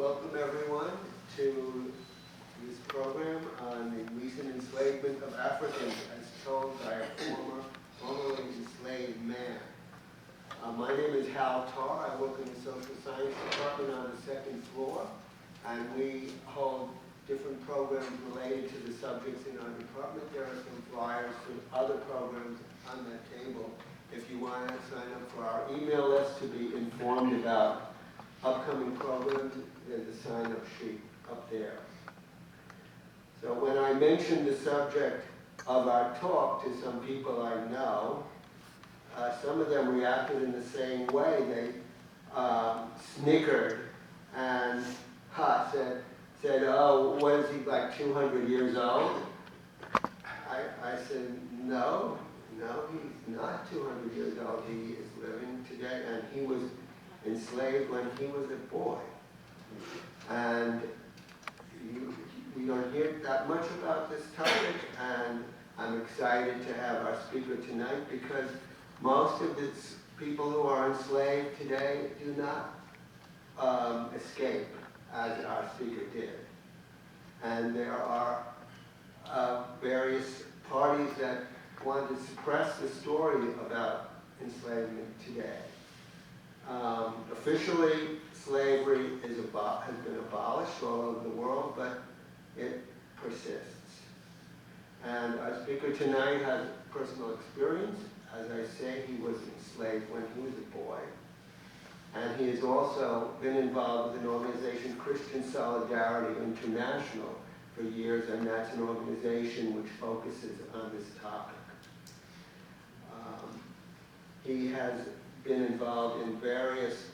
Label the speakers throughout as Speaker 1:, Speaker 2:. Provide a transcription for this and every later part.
Speaker 1: welcome everyone to this program on the recent enslavement of Africans as told by a formerly enslaved man. My name is Hal Tarr. I work in the social science department on the second floor, and we hold different programs related to the subjects in our department. There are some flyers for other programs on that table. If you want to sign up for our email list to be informed about upcoming programs, there's a sign-up sheet up there. So when I mentioned the subject of our talk to some people I know, some of them reacted in the same way. They snickered and said, oh, what is he, like 200 years old? I said, no, he's not 200 years old. He is living today, and he was enslaved when he was a boy. And we don't hear that much about this topic, and I'm excited to have our speaker tonight because most of the people who are enslaved today do not escape as our speaker did. And there are various parties that want to suppress the story about enslavement today. Officially, slavery has been abolished all over the world, but it persists. And our speaker tonight has personal experience. As I say, he was enslaved when he was a boy. And he has also been involved with an organization, Christian Solidarity International, for years, and that's an organization which focuses on this topic. He has been involved in various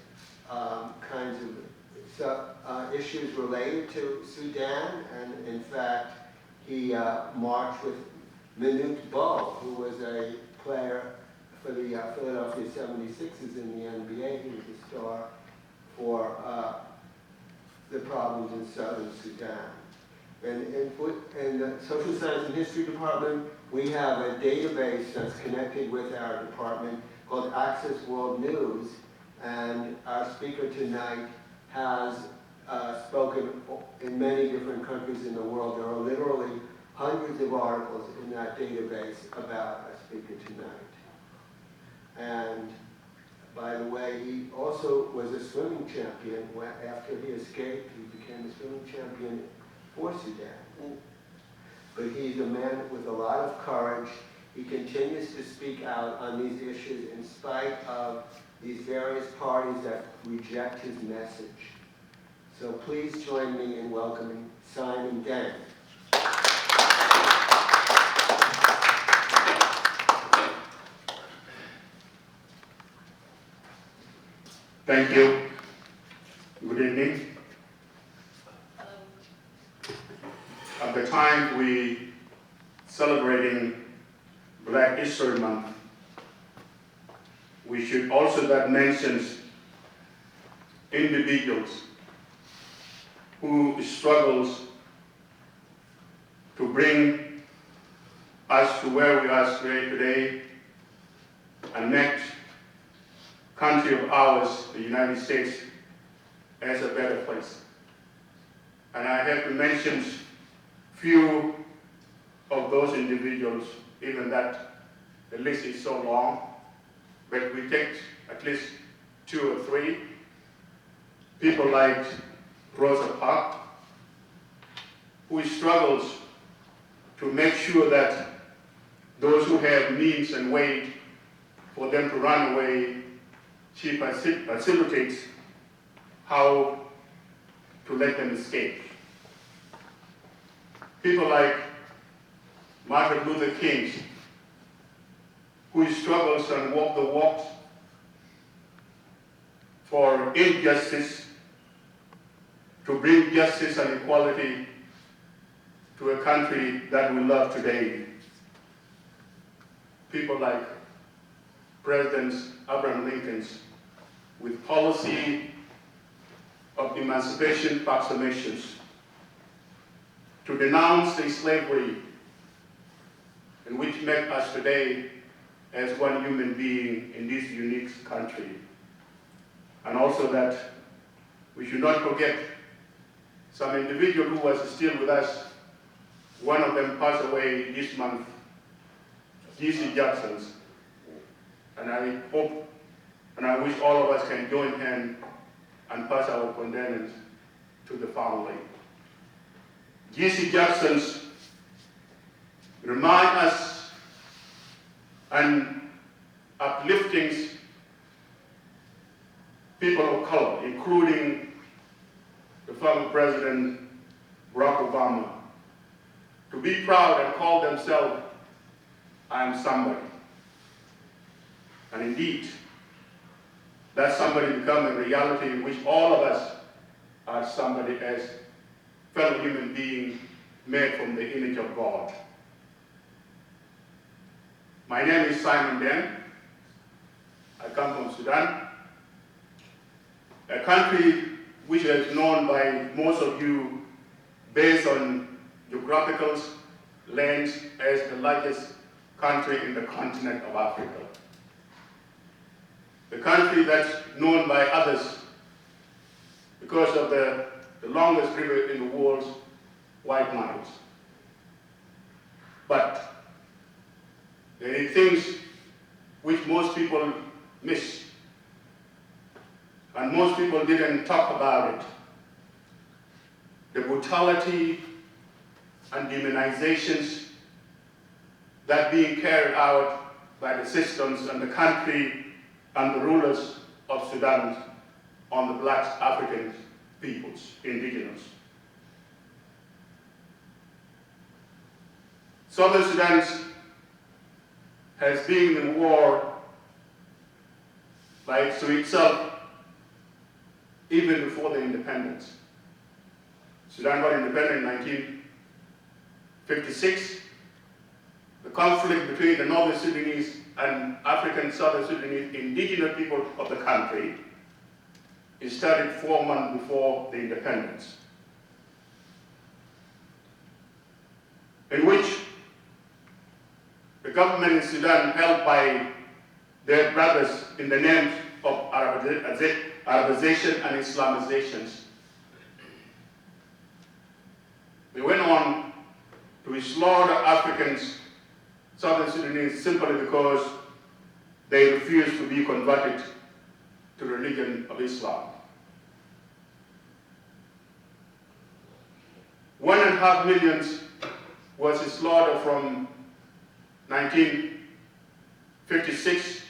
Speaker 1: kinds of issues related to Sudan, and in fact, he marched with Manute Bol, who was a player for the Philadelphia 76ers in the NBA. He was a star for the problems in southern Sudan. And in the Social Science and History Department, we have a database that's connected with our department called Access World News, and our speaker tonight has spoken in many different countries in the world. There are literally hundreds of articles in that database about our speaker tonight. And by the way, he also was a swimming champion. After he escaped, he became a swimming champion for Sudan. But he's a man with a lot of courage. He continues to speak out on these issues in spite of these various parties that reject his message. So please join me in welcoming Simon Deng.
Speaker 2: Thank you. Good evening. At the time we celebrating Black History Month, we should also that mentions individuals who struggles to bring us to where we are today and next country of ours, the United States, as a better place. And I have to mention few of those individuals, even that the list is so long, but we take at least 2 or 3. People like Rosa Parks, who struggles to make sure that those who have means and wait for them to run away, she facilitates how to let them escape. People like Martin Luther King, who struggles and walk the walks for injustice, to bring justice and equality to a country that we love today. People like President Abraham Lincoln, with policy of emancipation proclamations, to denounce the slavery and which make us today as one human being in this unique country. And also that we should not forget some individual who was still with us. One of them passed away this month, G.C. Jackson's. And I hope and I wish all of us can join hands and pass our condolence to the family. G.C. Jackson's remind us and uplifting people of color, including the former President Barack Obama, to be proud and call themselves, I am somebody. And indeed, that somebody become a reality in which all of us are somebody as fellow human beings made from the image of God. My name is Simon Deng. I come from Sudan, a country which is known by most of you based on geographical lands as the largest country in the continent of Africa. The country that's known by others because of the longest river in the world, White Nile. But there are things which most people miss, and most people didn't talk about it. The brutality and demonizations that being carried out by the systems and the country and the rulers of Sudan on the black African peoples, indigenous. Southern Sudan has been in war by itself even before the independence. Sudan got independent in 1956. The conflict between the Northern Sudanese and African Southern Sudanese indigenous people of the country, it started 4 months before the independence, in which the government in Sudan, held by their brothers in the names of Arabization and Islamizations, they went on to slaughter Africans, Southern Sudanese, simply because they refused to be converted to the religion of Islam. 1.5 million was slaughtered from 1956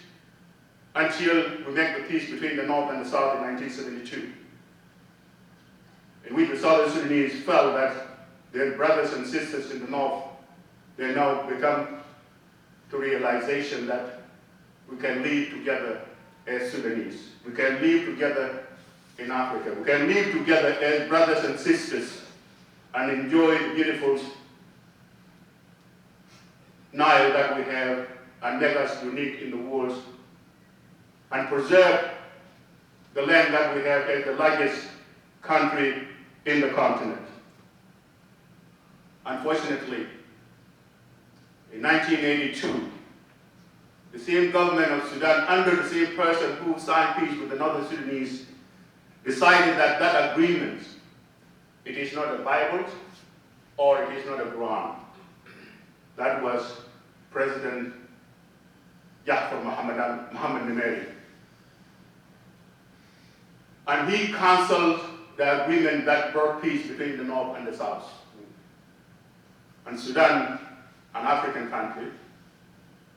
Speaker 2: until we make the peace between the North and the South in 1972, in which the Southern Sudanese felt that their brothers and sisters in the North, they now become to realization that we can live together as Sudanese. We can live together in Africa. We can live together as brothers and sisters and enjoy the beautiful Nile that we have and make us unique in the world, and preserve the land that we have as the largest country in the continent. Unfortunately, in 1982, the same government of Sudan, under the same person who signed peace with the Northern Sudanese, decided that that agreement, it is not a Bible or it is not a Quran. That was President Jafar Mohammed Nimeri. And he canceled the agreement that brought peace between the North and the South. And Sudan, an African country,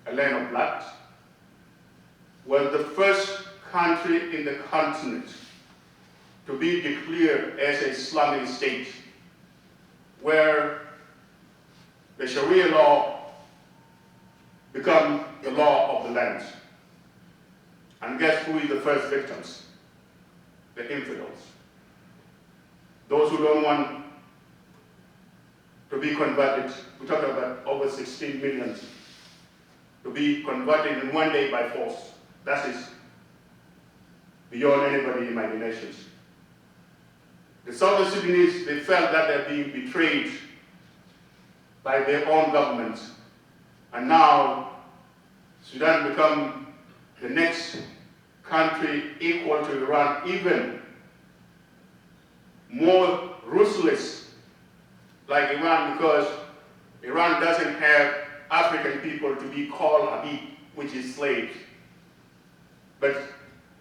Speaker 2: a land of blacks, was the first country in the continent to be declared as an Islamic state, where the Sharia law become the law of the land. And guess who is the first victims? The infidels. Those who don't want to be converted. We're talking about over 16 million to be converted in one day by force. That is beyond anybody's imaginations. The Southern Sudanese, they felt that they're being betrayed by their own governments. And now Sudan become the next country equal to Iran, even more ruthless like Iran, because Iran doesn't have African people to be called Abid, which is slaves. But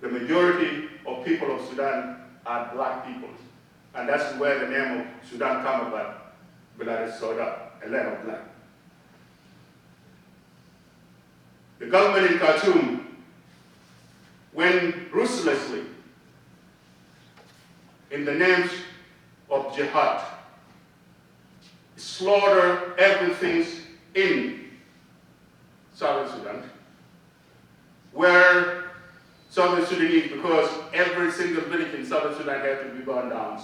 Speaker 2: the majority of people of Sudan are black people. And that's where the name of Sudan comes about, Blood Soda, a land of black. The government in Khartoum went ruthlessly in the names of jihad, slaughter everything in Southern Sudan, where Southern Sudanese, because every single village in Southern Sudan had to be burned down,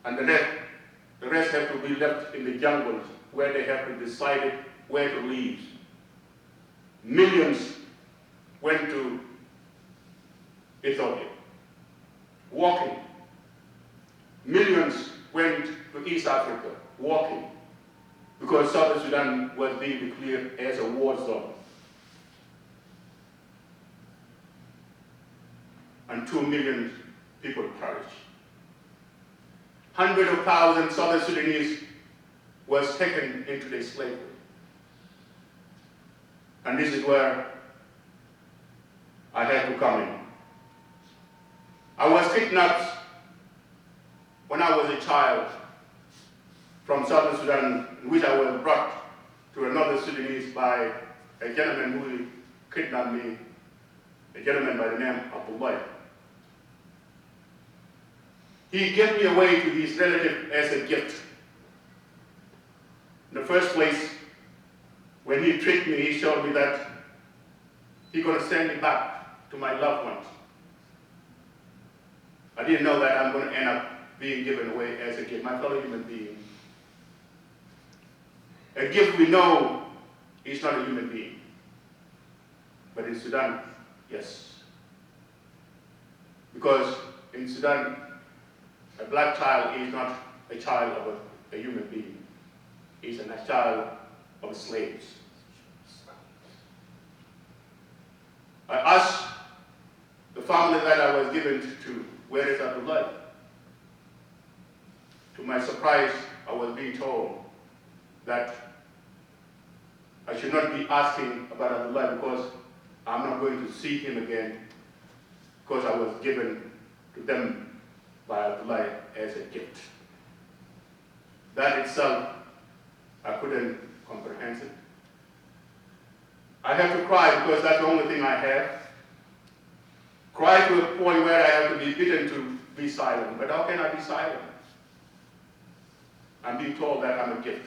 Speaker 2: and the rest have to be left in the jungles where they have to decide where to live. Millions went to Ethiopia, walking. Millions went to East Africa, walking, because Southern Sudan was being declared as a war zone. And 2 million people perished. Hundreds of thousands of Southern Sudanese was taken into the slavery. And this is where I had to come in. I was kidnapped when I was a child from Southern Sudan, in which I was brought to another Sudanese by a gentleman who kidnapped me, a gentleman by the name of Abdullah. He gave me away to his relative as a gift. In the first place, when he tricked me, he showed me that he's going to send me back to my loved ones. I didn't know that I'm going to end up being given away as a gift, my fellow human being. A gift we know is not a human being. But in Sudan, yes. Because in Sudan, a black child is not a child of a human being. He's a child of slaves. I asked the family that I was given to, where is Abdullah? To my surprise, I was being told that I should not be asking about Abdullah because I'm not going to see him again, because I was given to them by Abdullah as a gift. That itself, I couldn't comprehend it. I had to cry because that's the only thing I have. Cry to a point where I have to be bidden to be silent. But how can I be silent? I'm being told that I'm a gift.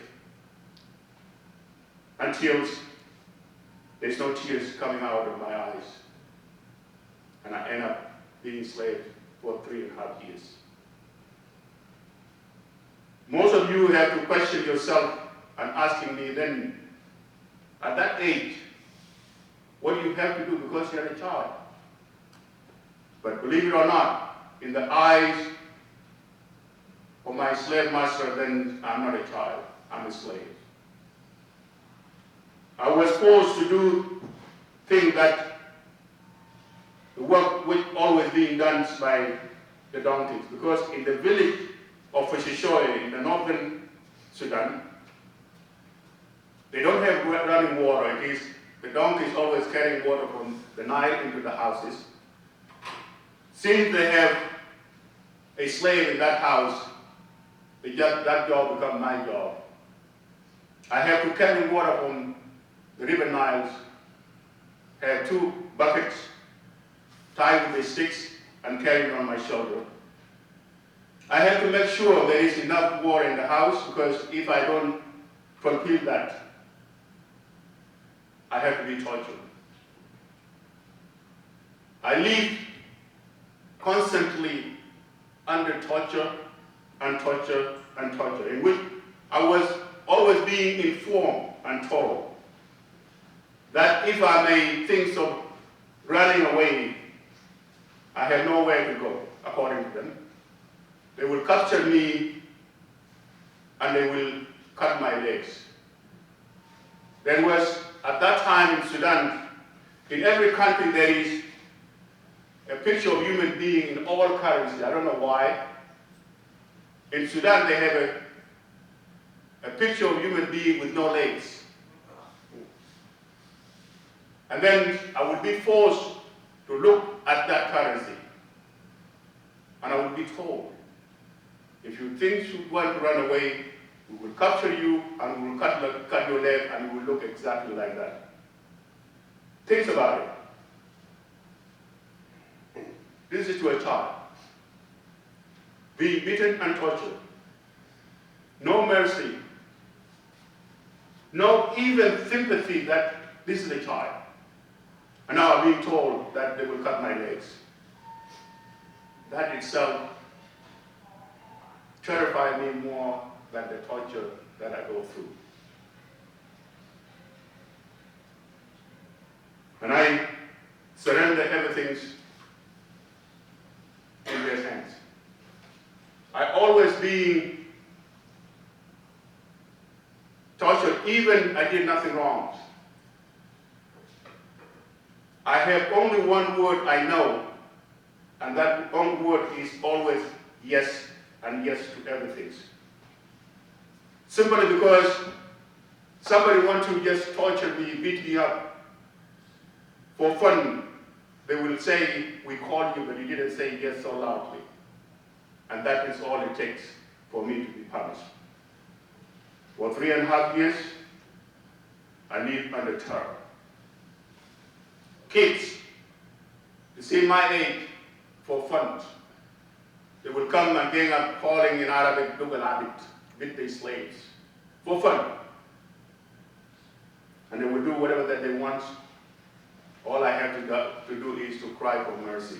Speaker 2: And tears, there's no tears coming out of my eyes. And I end up being enslaved for 3.5 years. Most of you have to question yourself and asking me then, at that age, what do you have to do because you're a child? But believe it or not, in the eyes of my slave master, then I'm not a child, I'm a slave. I was forced to do things that the work which always being done by the donkeys, because in the village of Fashishoy in the northern Sudan, they don't have running water. It is the donkeys always carrying water from the Nile into the houses. Since they have a slave in that house, that job becomes my job. I have to carry water from the river Niles, have 2 buckets tied with the sticks and carry it on my shoulder. I have to make sure there is enough water in the house, because if I don't fulfill that, I have to be tortured. I live constantly under torture and torture and torture, in which I was always being informed and told that if I may think of running away, I have nowhere to go, according to them. They will capture me and they will cut my legs. There was, at that time in Sudan, in every country there is a picture of human being in all currency. I don't know why. In Sudan, they have a picture of a human being with no legs. And then I would be forced to look at that currency. And I would be told, if you think you want to run away, we will capture you and we will cut your leg and you will look exactly like that. Think about it. This is to a child. Being beaten and tortured. No mercy. No even sympathy that this is a child. And now I'm being told that they will cut my legs. That itself terrified me more than the torture that I go through. And I surrender everything in their hands. I always being tortured, even I did nothing wrong. I have only one word I know, and that one word is always yes, and yes to everything. Simply because somebody wants to just torture me, beat me up for fun. They will say, we called you, but you didn't say yes so loudly. And that is all it takes for me to be punished. For 3.5 years, I live under terror. Kids, the same my age, for fun. They will come and gang up calling in Arabic, Dugal Abid, with their slaves, for fun. And they will do whatever that they want. All I have to do is to cry for mercy.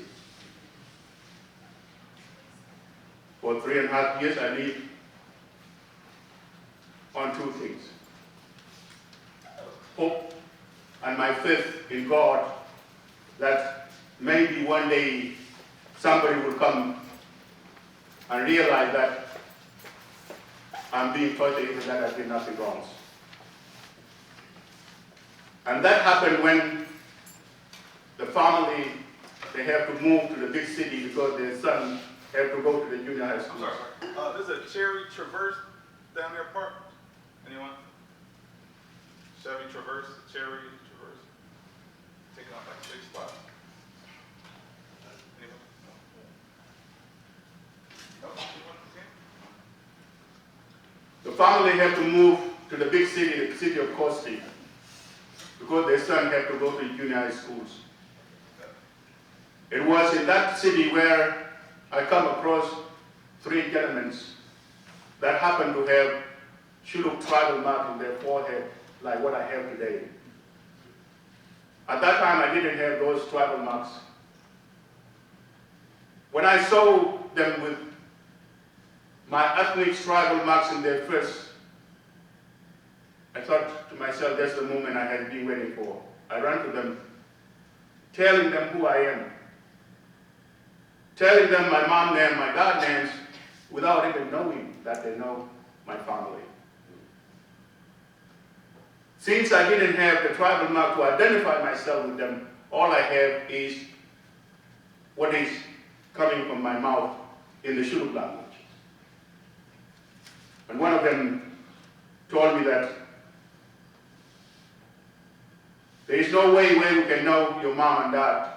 Speaker 2: For 3.5 years, I live on two things. Hope and my faith in God that maybe one day somebody will come and realize that I'm being tortured even that I did nothing wrong. And that happened when the family, they have to move to the big city because their son have to go to the junior high school.
Speaker 3: I'm sorry. There's a Cherry Traverse down there parked. Anyone? Chevy Traverse, Cherry Traverse. Taking up like 6 spots. Anyone? No? Anyone?
Speaker 2: The family have to move to the big city, the city of Kosti, because their son have to go to junior high schools. It was in that city where I come across 3 gentlemen that happened to have Shilluk tribal mark in their forehead, like what I have today. At that time, I didn't have those tribal marks. When I saw them with my ethnic tribal marks in their face, I thought to myself, that's the moment I had been waiting for. I ran to them, telling them who I am, telling them my mom name, my dad names, without even knowing that they know my family. Since I didn't have the tribal mark to identify myself with them, all I have is what is coming from my mouth in the Shilluk language. And one of them told me that there is no way where we can know your mom and dad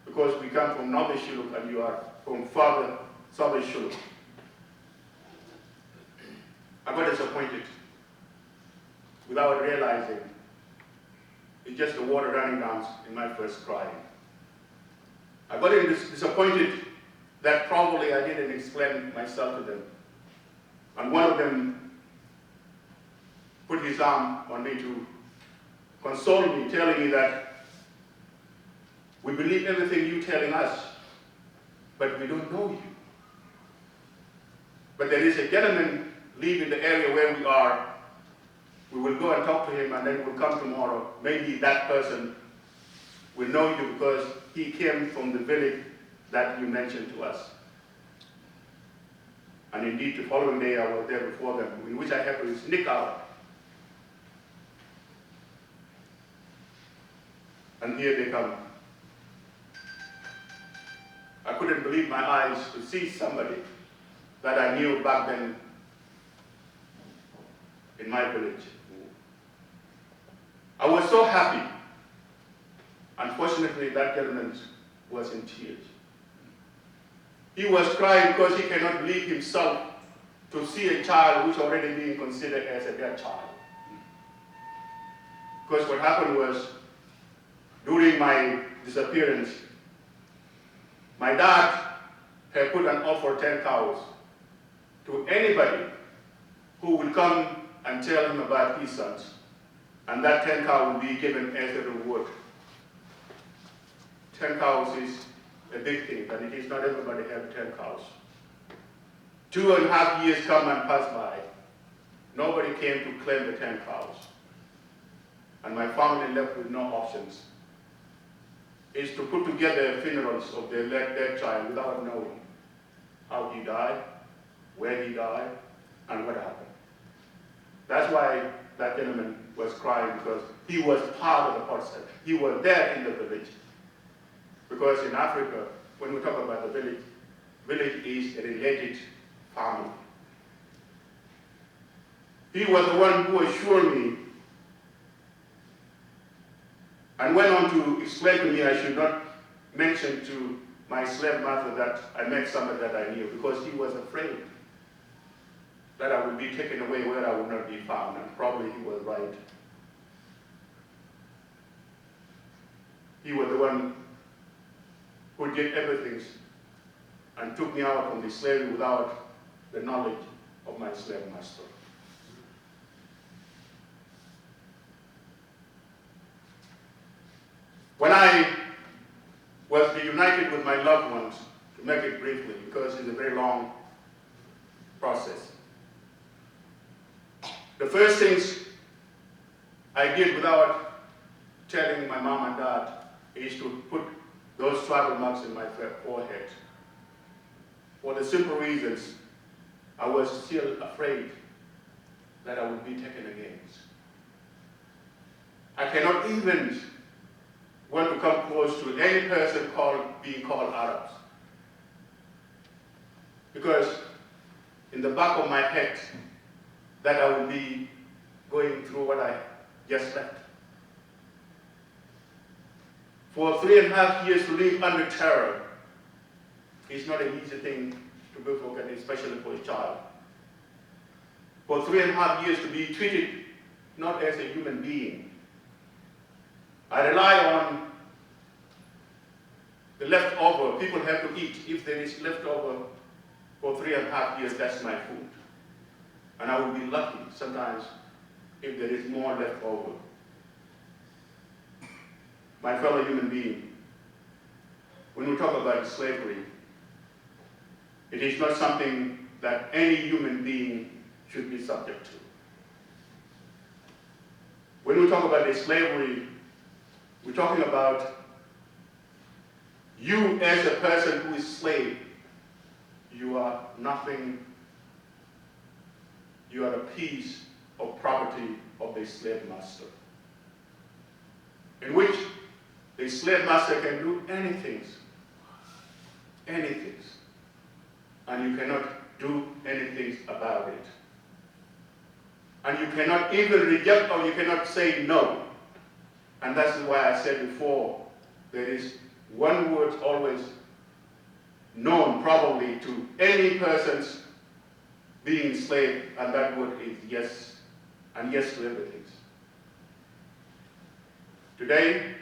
Speaker 2: because we come from northern Shilluk and you are from farther southern Shilluk. I got disappointed without realizing it's just the water running down in my first cry. I got disappointed that probably I didn't explain myself to them. And one of them put his arm on me to console me, telling me that we believe everything you're telling us, but we don't know you. But there is a gentleman live in the area where we are. We will go and talk to him and then we'll come tomorrow. Maybe that person will know you because he came from the village that you mentioned to us. And indeed, the following day I was there before them, in which I had to sneak out. And here they come. I couldn't believe my eyes to see somebody that I knew back then in my village. I was so happy. Unfortunately, that gentleman was in tears. He was crying because he cannot believe himself to see a child who's already being considered as a dead child. Because what happened was, during my disappearance, my dad had put an offer of 10 cows to anybody who will come and tell him about his sons. And that 10 cows will be given as a reward. 10 cows is a big thing, but it is not everybody have 10 cows. 2.5 years come and pass by. Nobody came to claim the 10 cows. And my family left with no options. Is to put together funerals of their dead child without knowing how he died, where he died, and what happened. That's why that gentleman was crying, because he was part of the process. He was there in the village. Because in Africa, when we talk about the village, village is a related family. He was the one who assured me and went on to explain to me I should not mention to my slave master that I met somebody that I knew, because he was afraid that I would be taken away where I would not be found, and probably he was right. He was the one who did everything and took me out from the slavery without the knowledge of my slave master. When I was reunited with my loved ones, to make it briefly, because it's a very long process, the first things I did without telling my mom and dad is to put those travel marks in my forehead. For the simple reasons, I was still afraid that I would be taken against. I cannot even want to come close to any person being called Arabs. Because in the back of my head, that I will be going through what I just left. For 3.5 years to live under terror is not an easy thing to be forgotten, especially for a child. For 3.5 years to be treated not as a human being. I rely on the leftover. People have to eat. If there is leftover for 3.5 years, that's my food. And I will be lucky sometimes if there is more left over. My fellow human being, when we talk about slavery, it is not something that any human being should be subject to. When we talk about the slavery, we're talking about you as a person who is slave. You are nothing. You are a piece of property of the slave master, in which the slave master can do anything, and you cannot do anything about it. And you cannot even reject, or you cannot say no. And that's why I said before, there is one word always known probably to any person's being enslaved, and that word is yes, and yes to everything. Today,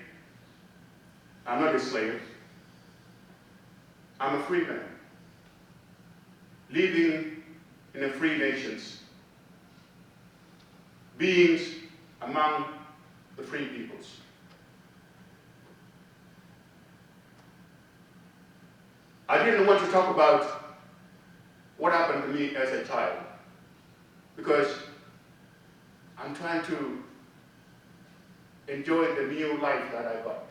Speaker 2: I'm not a slave. I'm a free man, living in a free nations, beings among the free peoples. I didn't want to talk about what happened to me as a child, because I'm trying to enjoy the new life that I got.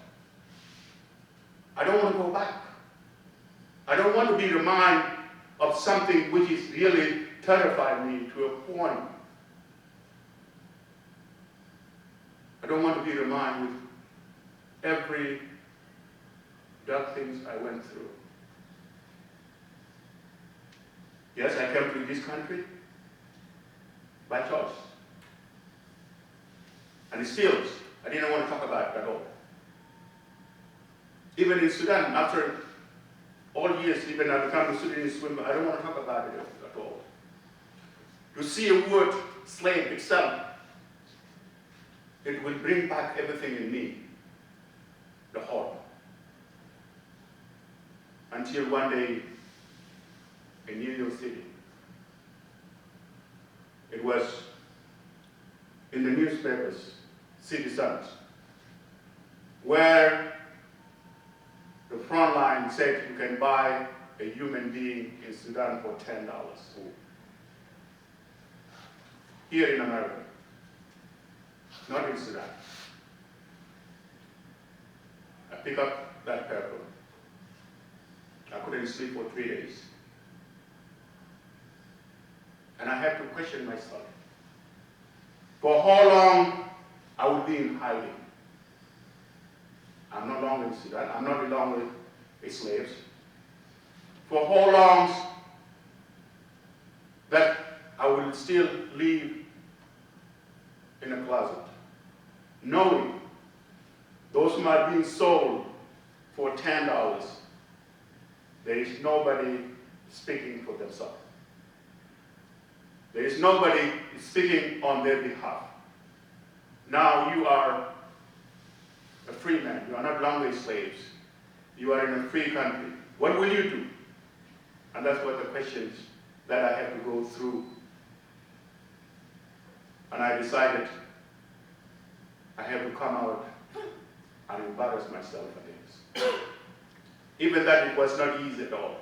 Speaker 2: I don't want to go back. I don't want to be reminded of something which is really terrified me to a point. I don't want to be reminded with every dark things I went through. Yes, I came to this country by choice. And still, I didn't want to talk about it at all. Even in Sudan, after all years, even I become a Sudanese swimmer, I don't want to talk about it at all. To see a word slave itself, it will bring back everything in me, the horror. Until one day, in New York City, it was in the newspapers, City Suns, where the front line said you can buy a human being in Sudan for $10. Here in America, not in Sudan. I pick up that paper. I couldn't sleep for 3 days. And I had to question myself. For how long I would be in hiding? I'm no longer in Sudan. I'm not any longer a slave. For how long that I will still live in a closet, knowing those who are being sold for $10, there is nobody speaking for themselves. There is nobody speaking on their behalf. Now you are a free man. You are not longer slaves. You are in a free country. What will you do? And that's what the questions that I had to go through. And I decided I have to come out and embarrass myself against. Even that it was not easy at all.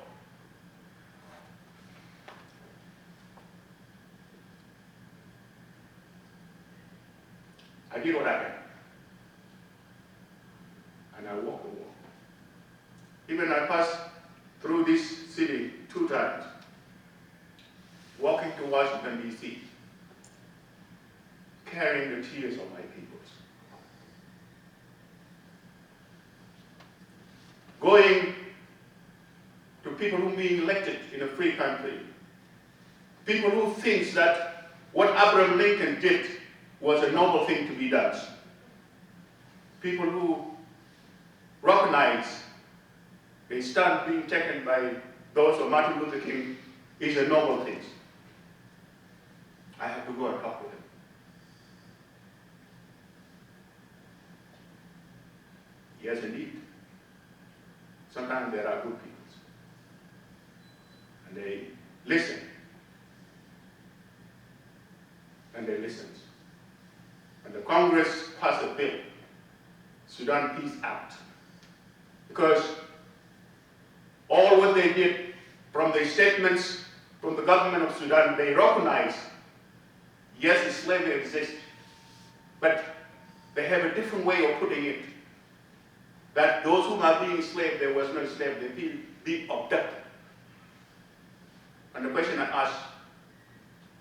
Speaker 2: I did what I can. And I walked the walk. Even I passed through this city 2 times, walking to Washington, D.C., carrying the tears of my people. Going to people who are being elected in a free country. People who think that what Abraham Lincoln did was a noble thing to be done. People who recognize the stand being taken by those of Martin Luther King is a noble thing. I have to go and talk with them. Yes, indeed. Sometimes there are good people. And they listen. And they listen. And the Congress passed a bill, Sudan Peace Act. Because all what they did from the statements from the government of Sudan, they recognize, yes, slavery exists, but they have a different way of putting it. That those who are being enslaved, there was no enslaved, they feel being abducted. And the question I asked,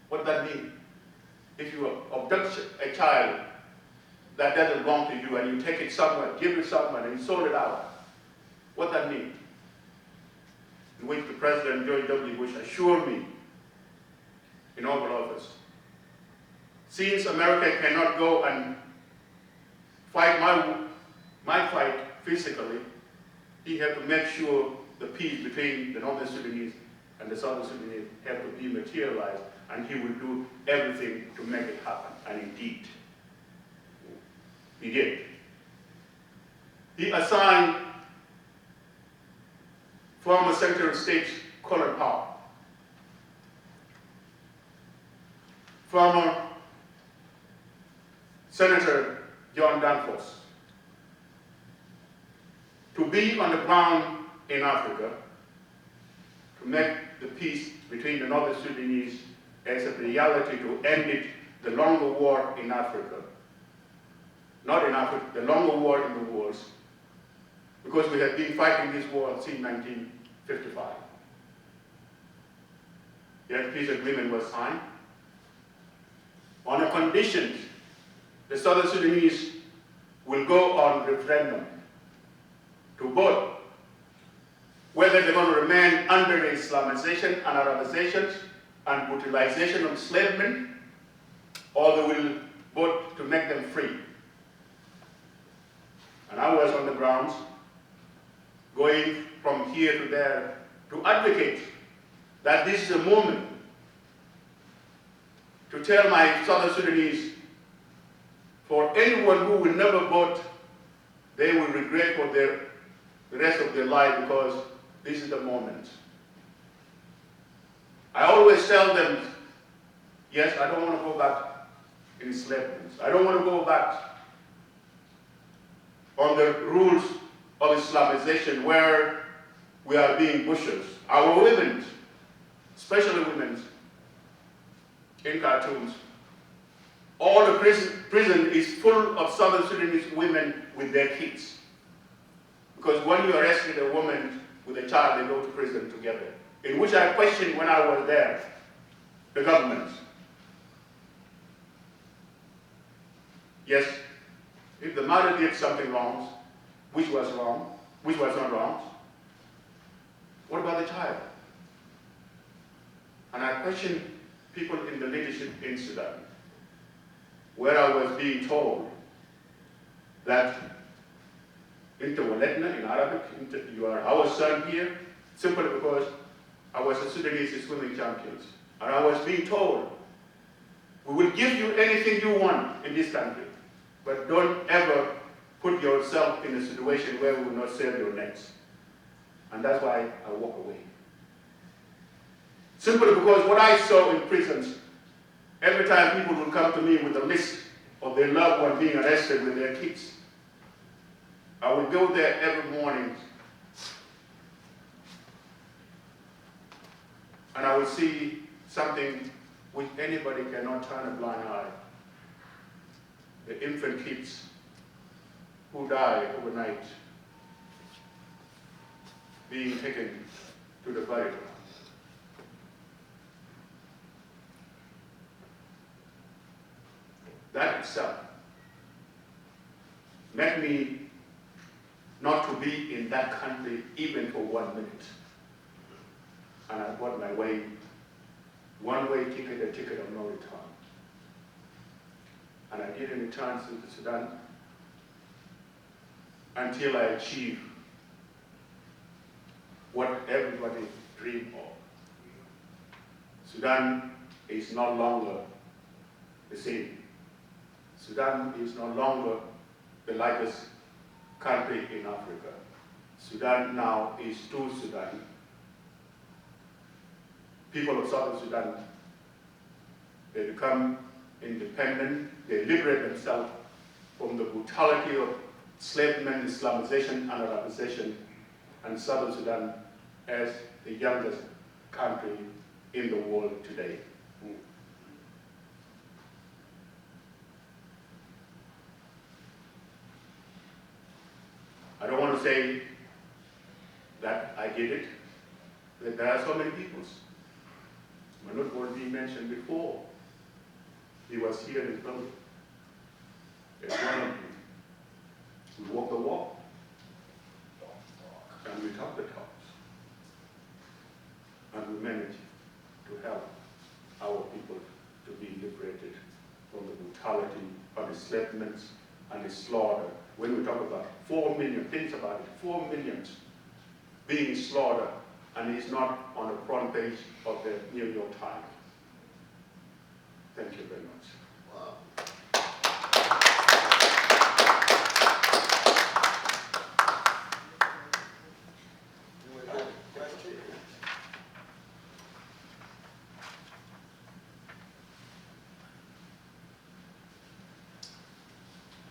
Speaker 2: what does that mean? If you abduct a child that doesn't belong to you and you take it somewhere, give it someone and you sold it out, what does that mean? In which the President George W. Bush assured me in Oval Office, since America cannot go and fight my fight physically, he had to make sure the peace between the Northern Sudanese and the Southern Sudanese have to be materialized, and he will do everything to make it happen. And indeed, he did. He assigned former Secretary of State Colin Powell, former Senator John Danforth, to be on the ground in Africa to make the peace between the Northern Sudanese as a reality, to end it, the longer war in Africa. Not in Africa, the longer war in the world, because we have been fighting this war since 1955. The peace agreement was signed on a condition: the Southern Sudanese will go on referendum to vote whether they're going to remain under the Islamization and Arabization and brutalization of enslavement, or they will vote to make them free. And I was on the grounds, going from here to there, to advocate that this is a moment to tell my Southern Sudanese, for anyone who will never vote, they will regret for the rest of their life, because this is the moment. I always tell them, yes, I don't want to go back in enslavement. I don't want to go back on the rules of Islamization where we are being butchered. Our women, especially women in cartoons, all the prison is full of Southern Sudanese women with their kids. Because when you arrested a woman with a child, they go to prison together. In which I questioned when I was there, the government. Yes, if the mother did something wrong, which was not wrong, what about the child? And I questioned people in the leadership in Sudan, where I was being told that in Arabic, you are our son here, simply because I was a Sudanese swimming champion. And I was being told, we will give you anything you want in this country, but don't ever put yourself in a situation where we will not save your necks. And that's why I walk away. Simply because what I saw in prisons, every time people would come to me with a list of their loved one being arrested with their kids, I would go there every morning and I would see something which anybody cannot turn a blind eye. The infant kids who die overnight being taken to the burial ground. That itself made me not to be in that country even for 1 minute. And I bought my one-way ticket, a ticket of no return. And I didn't return to Sudan until I achieved what everybody dreamed of. Sudan is no longer the same. Sudan is no longer the largest country in Africa. Sudan now is two Sudan. People of Southern Sudan, they become independent, they liberate themselves from the brutality of enslavement, Islamization, and Arabization, and Southern Sudan as the youngest country in the world today. I don't want to say that I did it, but there are so many peoples. Manut was being mentioned before. He was here in Philly. It's one of them. We walk the walk, and we talk the talks, and we manage to help our people to be liberated from the brutality of enslavement and the slaughter. When we talk about 4 million, think about it, 4 million being slaughtered, and it's not on the front page of the New York Times. Thank you very much.
Speaker 1: Wow.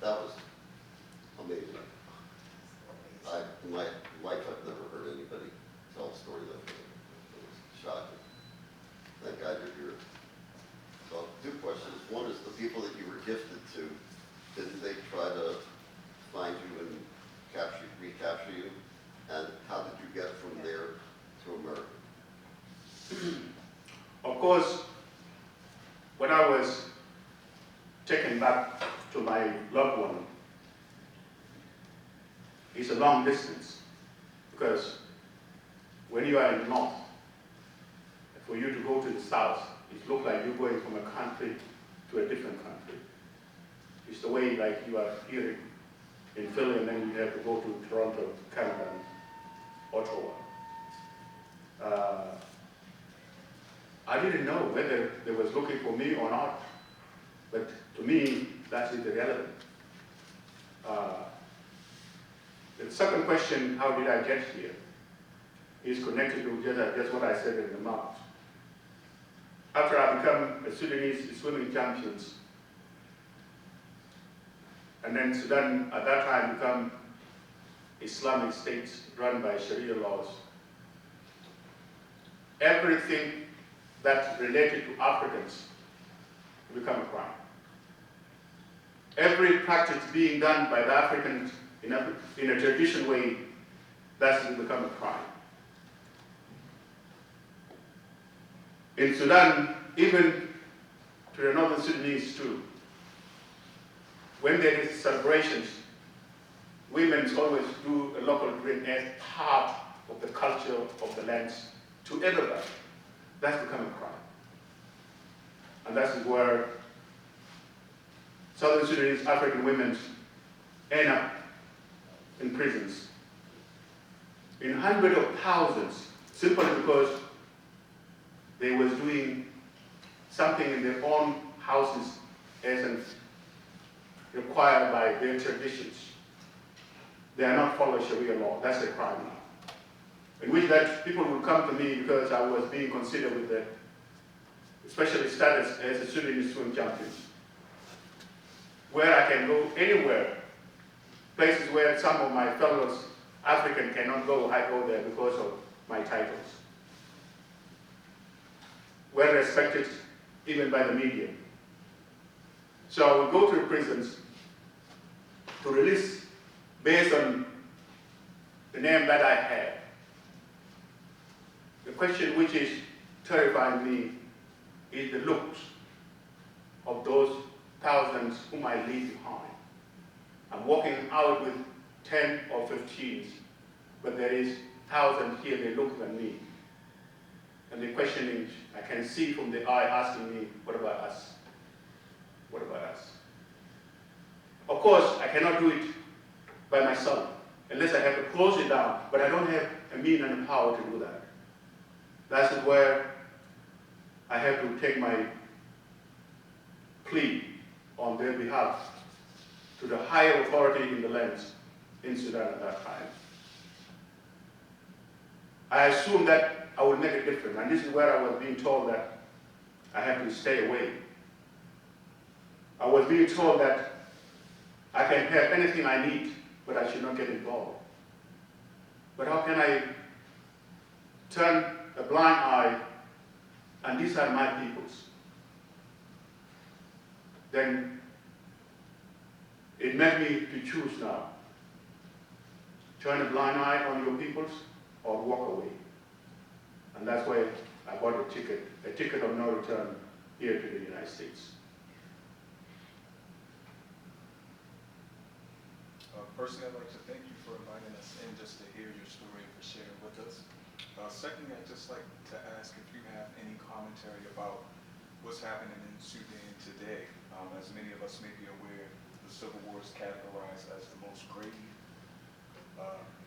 Speaker 4: That was amazing. In my life, I've never heard anybody tell a story like that. It was shocking. Thank God you're here. So, 2 questions. One is the people that you were gifted to, didn't they try to find you and recapture you? And how did you get from there to America?
Speaker 2: Of course, when I was taken back to my loved one, it's a long distance, because when you are in the north, for you to go to the south, it looks like you're going from a country to a different country. It's the way like you are here in Philly and then you have to go to Toronto, Canada, Ottawa. I didn't know whether they was looking for me or not, but to me, that is irrelevant. The second question, how did I get here, is connected to just what I said in the mouth. After I become a Sudanese swimming champion, and then Sudan at that time become Islamic state run by Sharia laws, everything that related to Africans become a crime. Every practice being done by the Africans in a traditional way, that's become a crime. In Sudan, even to the northern Sudanese too, when there is celebrations, women always do a local drink as part of the culture of the lands to everybody. That's become a crime. And that is where Southern Sudanese African women end up in prisons in hundreds of thousands, simply because they was doing something in their own houses as required by their traditions. They are not following Sharia law. That's a crime now. In which that people will come to me because I was being considered with the special status as a Sudanese swim champion, where I can go anywhere, places where some of my fellows African cannot go, I go there because of my titles. Well respected even by the media. So I will go to the prisons to release based on the name that I have. The question which is terrifying me is the looks of those thousands whom I leave behind. I'm walking out with 10 or 15s, but there is thousands here, they look at me. And the question is, I can see from the eye asking me, what about us? What about us? Of course, I cannot do it by myself, unless I have to close it down, but I don't have a means and the power to do that. That's where I have to take my plea on their behalf to the higher authority in the lands in Sudan at that time. I assume that I will make a difference, and this is where I was being told that I have to stay away. I was being told that I can have anything I need, but I should not get involved. But how can I turn a blind eye, and these are my peoples? Then it made me to choose now. Turn a blind eye on your peoples or walk away. And that's why I bought a ticket of no return here to the United States.
Speaker 5: Personally, I'd like to thank you for inviting us in just to hear your story and for sharing with us. Secondly, I'd just like to ask if you have any commentary about what's happening in Sudan today. As many of us may be aware, the civil war is categorized as the most grave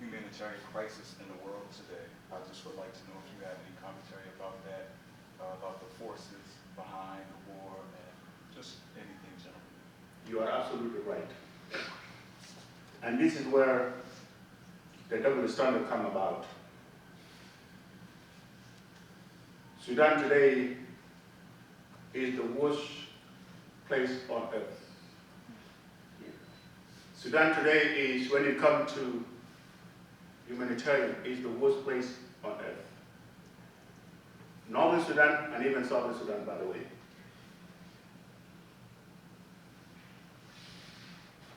Speaker 5: humanitarian crisis in the world today. I just would like to know if you have any commentary about that, about the forces behind the war, and just anything generally.
Speaker 2: You are absolutely right. And this is where the double standard come about. Sudan today is the worst place on earth. Sudan today is, when it comes to humanitarian, is the worst place on earth. Northern Sudan and even Southern Sudan, by the way.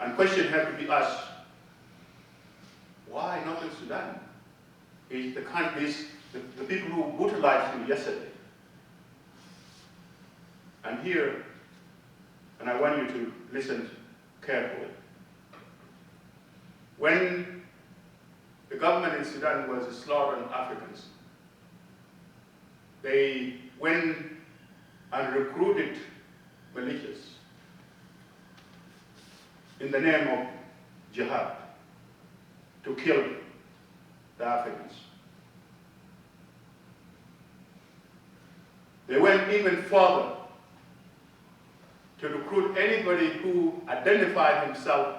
Speaker 2: And question have to be asked, why Northern Sudan? Is the countries, the people who brutalized you yesterday. And here, and I want you to listen carefully. When the government in Sudan was slaughtering Africans, they went and recruited militias in the name of jihad to kill the Africans. They went even further to recruit anybody who identified himself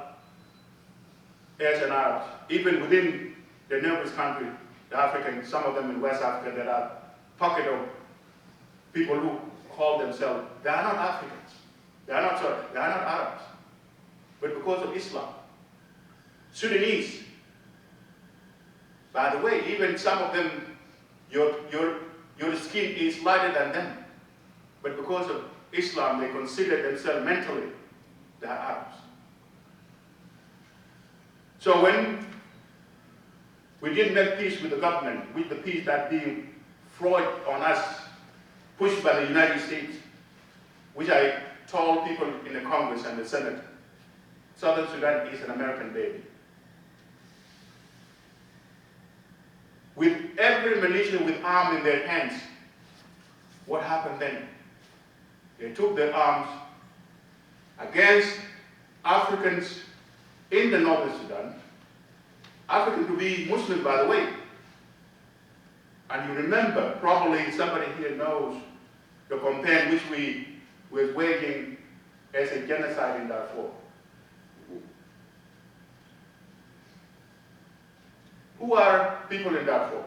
Speaker 2: as an Arab, even within the neighbors country, the African, some of them in West Africa, there are pocket of people who call themselves, they are not Africans, they are not Arabs, but because of Islam. Sudanese, by the way, even some of them, your skin is lighter than them, but because of Islam, they consider themselves mentally, they are Arabs. So when we didn't make peace with the government, with the peace that being forced on us, pushed by the United States, which I told people in the Congress and the Senate, Southern Sudan is an American baby. With every militia with arms in their hands, what happened then? They took their arms against Africans in the northern Sudan, African to be Muslim, by the way. And you remember, probably somebody here knows, the campaign which we were waging as a genocide in Darfur. Who are people in Darfur?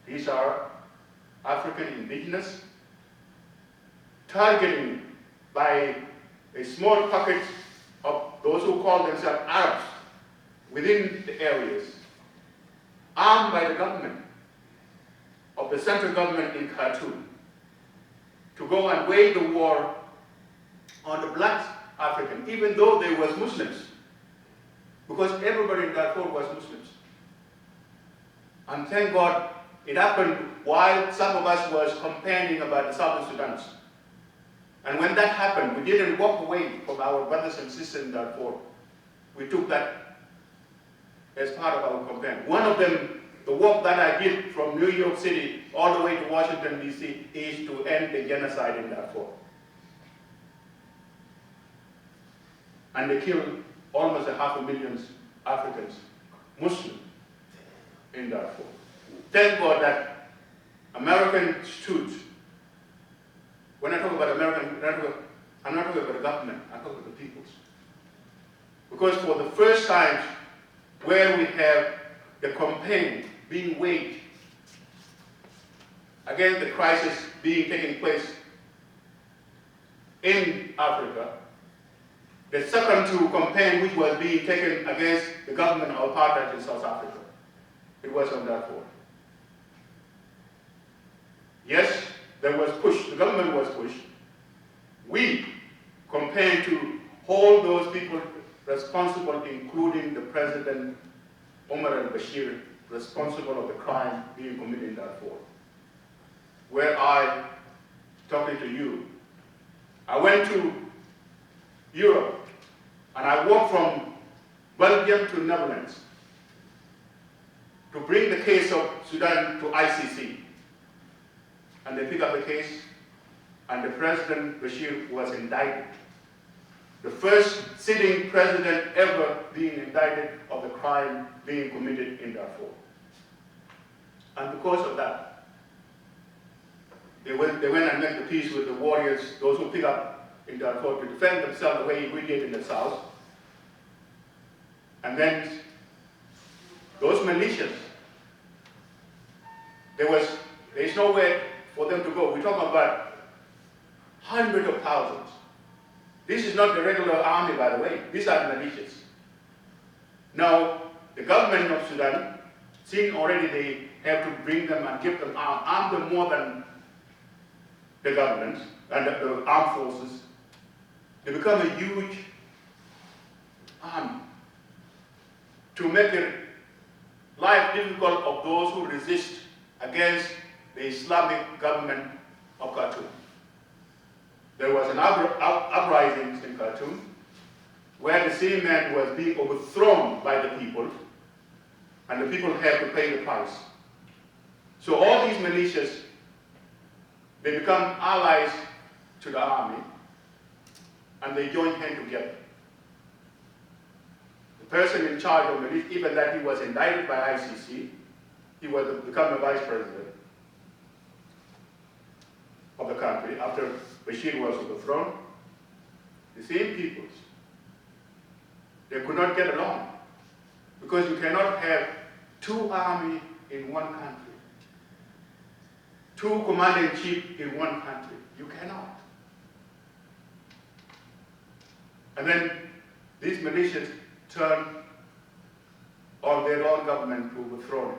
Speaker 2: These are African indigenous, targeting by a small pocket of those who call themselves Arabs within the areas, armed by the government, of the central government in Khartoum, to go and wage the war on the black African, even though they were Muslims, because everybody in Darfur was Muslims. And thank God it happened while some of us was complaining about the Southern Sudan. And when that happened, we didn't walk away from our brothers and sisters in Darfur. We took that as part of our campaign. One of them, the work that I did from New York City all the way to Washington, D.C., is to end the genocide in Darfur. And they killed almost 500,000 Africans, Muslim, in Darfur. Thank God that American stood. When I talk about American, I'm not talking about the government, I'm talking about the peoples. Because for the first time, where we have the campaign being waged against the crisis taking place in Africa, the second to campaign which was being taken against the government of apartheid in South Africa, it was on Darfur. Yes, there was push, the government was pushed. We campaigned to hold those people responsible, including the President Omar al-Bashir, responsible of the crime being committed in Darfur. Where I, talking to you, I went to Europe, and I walked from Belgium to Netherlands to bring the case of Sudan to ICC. And they picked up the case, and the President Bashir was indicted. The first sitting president ever being indicted of the crime being committed in Darfur. And because of that, they went and made the peace with the warriors, those who pick up in Darfur to defend themselves the way we did in the south. And then those militias, there's nowhere for them to go. We're talking about hundreds of thousands. This is not the regular army, by the way. These are the militias. Now, the government of Sudan, seeing already they have to bring them and give them arm them more than the government and the armed forces. They become a huge army to make it life difficult of those who resist against the Islamic government of Khartoum. There was an uprising in Khartoum where the same man was being overthrown by the people, and the people had to pay the price. So all these militias, they become allies to the army, and they join hands together. The person in charge of militia, even that he was indicted by ICC, he was become the vice president of the country after Bashir was overthrown. The same peoples, they could not get along because you cannot have two armies in one country, two commander-in-chief in one country. You cannot. And then these militias turn on their own government to overthrow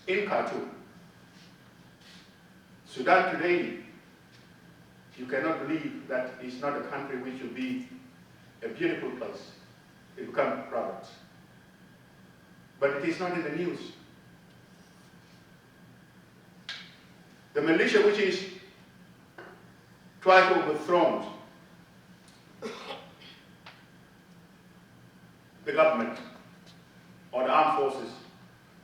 Speaker 2: it in Khartoum. Sudan today, you cannot believe that it's not a country which will be a beautiful place. It becomes a province. But it is not in the news. The militia which is trying to overthrow the government or the armed forces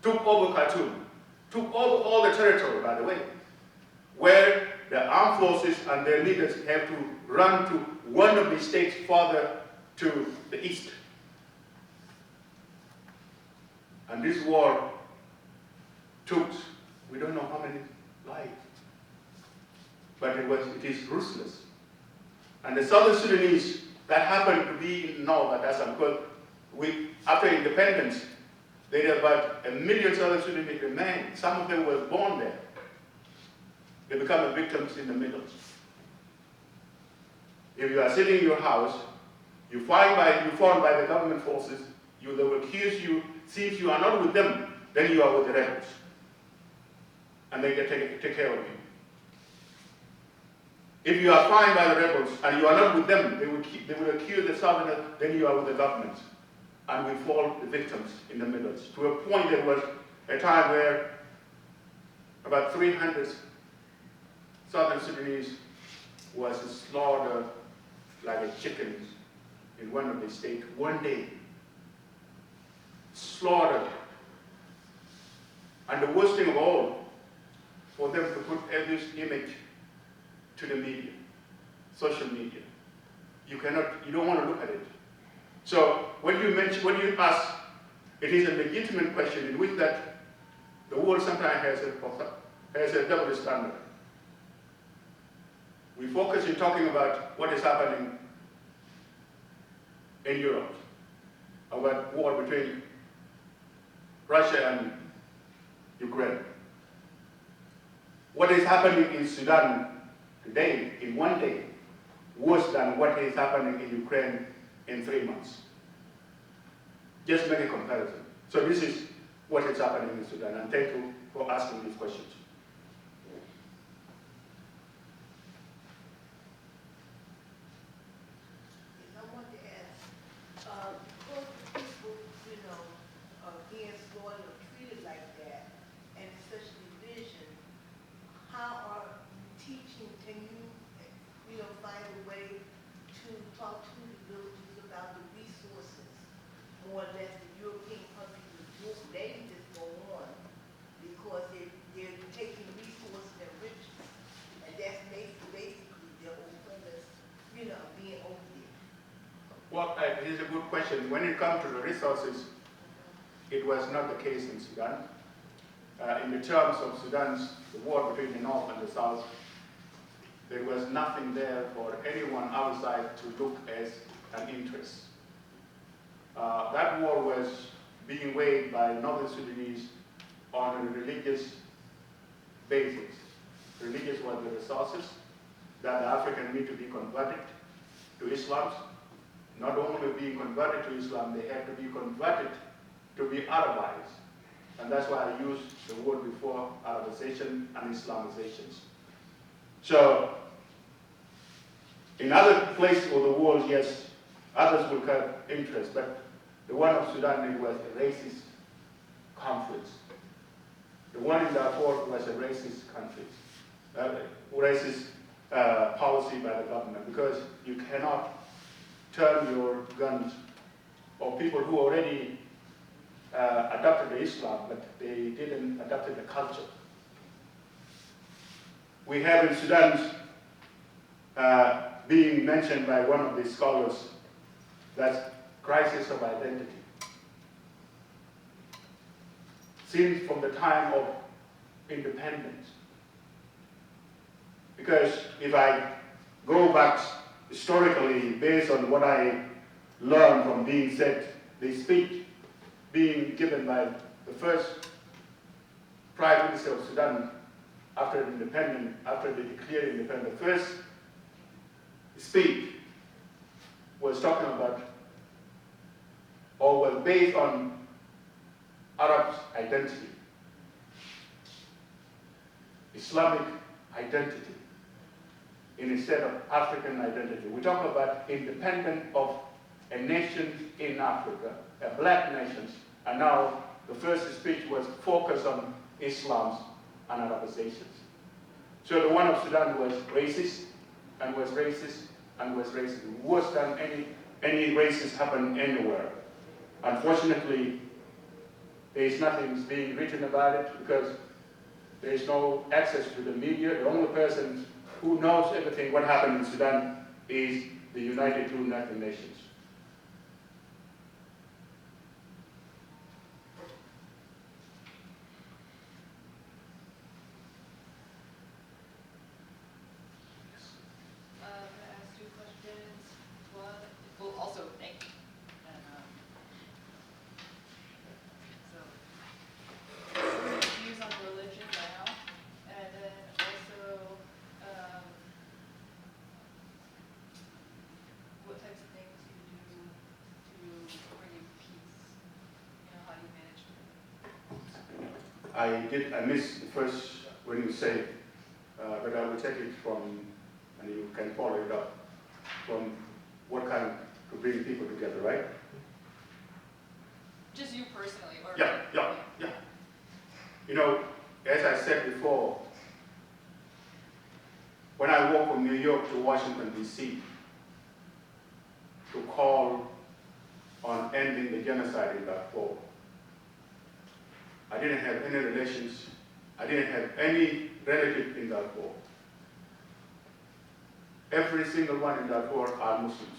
Speaker 2: took over Khartoum, took over all the territory, by the way, where the armed forces and their leaders have to run to one of the states further to the east. And this war took, we don't know how many lives, but it is ruthless. And the Southern Sudanese that happened to be in North Assam, because after independence, there are about 1 million Southern Sudanese remain. Some of them were born there. They become victims in the middle. If you are sitting in your house, you're found by the government forces, they will accuse you, since you are not with them, then you are with the rebels. And they can take care of you. If you are fined by the rebels and you are not with them, they will accuse the sovereign, then you are with the government. And we fall the victims in the middle. To a point, there was a time where about 300 Southern Sudanese was slaughtered like chickens in one of the states one day. Slaughtered. And the worst thing of all, for them to put this image to the media, social media. You don't want to look at it. So when you ask, it is a legitimate question in which that the world sometimes has a double standard. We focus in talking about what is happening in Europe, about war between Russia and Ukraine. What is happening in Sudan today, in one day, worse than what is happening in Ukraine in 3 months. Just make a comparison. So this is what is happening in Sudan, and thank you for asking these questions.
Speaker 6: I want to ask, because people, are being slaughtered or treated like that, and such division, how are you teaching, can you, find a way to talk to the villagers about the resources, more or less the European countries would do, they just go on, because they're taking resources and riches, and that's basically their whole premise, being over there.
Speaker 2: Well, it is a good question. When it comes to the resources, it was not the case in Sudan. In the terms of Sudan's, the war between the North and the South, there was nothing there for anyone outside to look as an interest. That war was being waged by Northern Sudanese on a religious basis. Religious were the resources that the African need to be converted to Islam. Not only being converted to Islam, they had to be converted to be Arabized. And that's why I used the word before, Arabization and Islamizations. So, in other places of the world, yes, others will have interest, but the one of Sudan, it was a racist conflict. The one in Darfur was a racist conflict, racist policy by the government, because you cannot turn your guns, or people who already adopted the Islam, but they didn't adopt the culture. we have in Sudan being mentioned by one of the scholars, that's crisis of identity. Since from the time of independence. Because if I go back historically, based on what I learned from being said, the speech being given by the first Prime Minister of Sudan after they declared independence, the first speech was talking about, or was based on Arab identity, Islamic identity, instead of African identity. We talk about independence of a nation in Africa, a black nation, and now the first speech was focused on Islam and Arabizations. So the one of Sudan was racist, and was racist, and was racist. Worse than any racist happened anywhere. Unfortunately, there is nothing being written about it because there is no access to the media. The only person who knows everything what happened in Sudan is the United Nations.
Speaker 7: Can I ask two questions? One, well, also thank you. And, so, views on religion now, and then also, what types of things you do to bring in peace? You know, how do you manage to?
Speaker 2: I missed the first when you say, but I will take it from, and you can follow it up, from what kind to bring people together, right?
Speaker 7: Just you personally, or?
Speaker 2: Yeah. You know, as I said before, when I walked from New York to Washington, D.C., to call on ending the genocide in Darfur, I didn't have any relations, I didn't have any relative in Darfur. Every single one in Darfur are Muslims.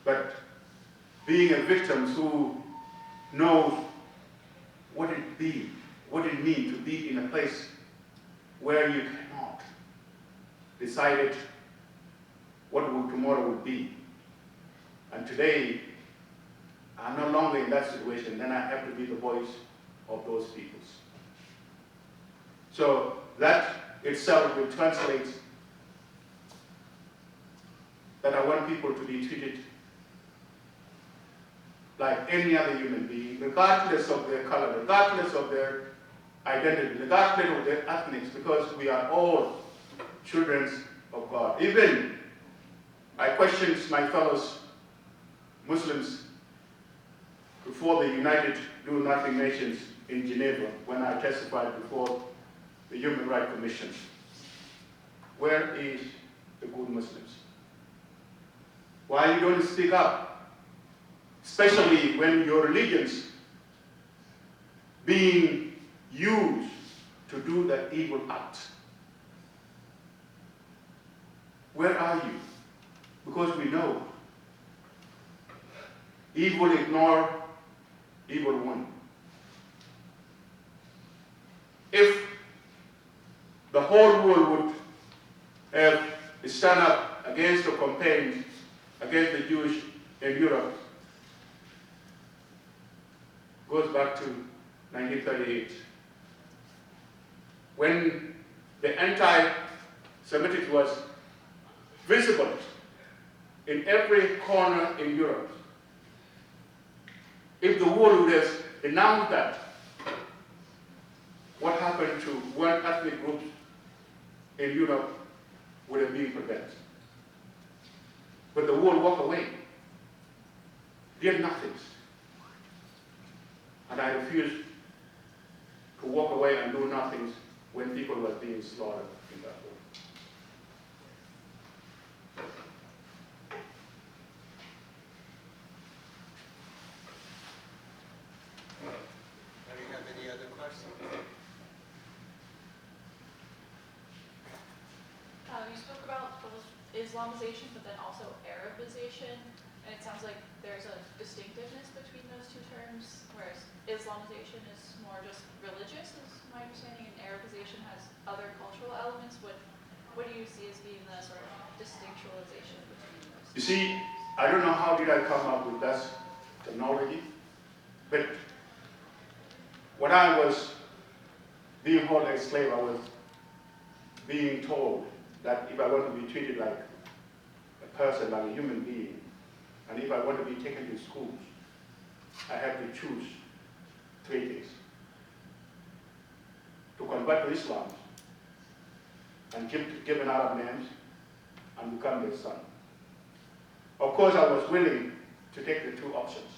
Speaker 2: But being a victim who knows what it means to be in a place where you cannot decide what tomorrow would be. And today, I'm no longer in that situation, then I have to be the voice of those peoples. So that itself will translate that I want people to be treated like any other human being, regardless of their color, regardless of their identity, regardless of their ethnics, because we are all children of God. Even I questioned my fellows Muslims before the United Do-Nothing Nations in Geneva when I testified before the Human Rights Commission. Where is the good Muslims? Why you don't speak up? Especially when your religions being used to do the evil act. Where are you? Because we know evil ignore, evil win. If the whole world would have stand up against the campaign against the Jews in Europe, goes back to 1938, when the anti-Semitic was visible in every corner in Europe. If the world would have denounced that, what happened to one ethnic group in Europe would have been prevented. But the world walked away, did nothing. And I refused to walk away and do nothing when people were being slaughtered in that way.
Speaker 1: Do you have any other questions?
Speaker 7: you spoke about both Islamization, but then also Arabization, and it sounds like there's a distinctiveness between those two terms, whereas Islamization is more just religious, is my understanding, and Arabization has other cultural elements. What do you see as being the sort of distinctualization between those?
Speaker 2: You see, I don't know how did I come up with that terminology, but when I was being held as a slave, I was being told that if I want to be treated like a person, like a human being, and if I want to be taken to schools, I have to choose 3 things. To convert to Islam, and give an Arab names, and become their son. Of course, I was willing to take the 2 options.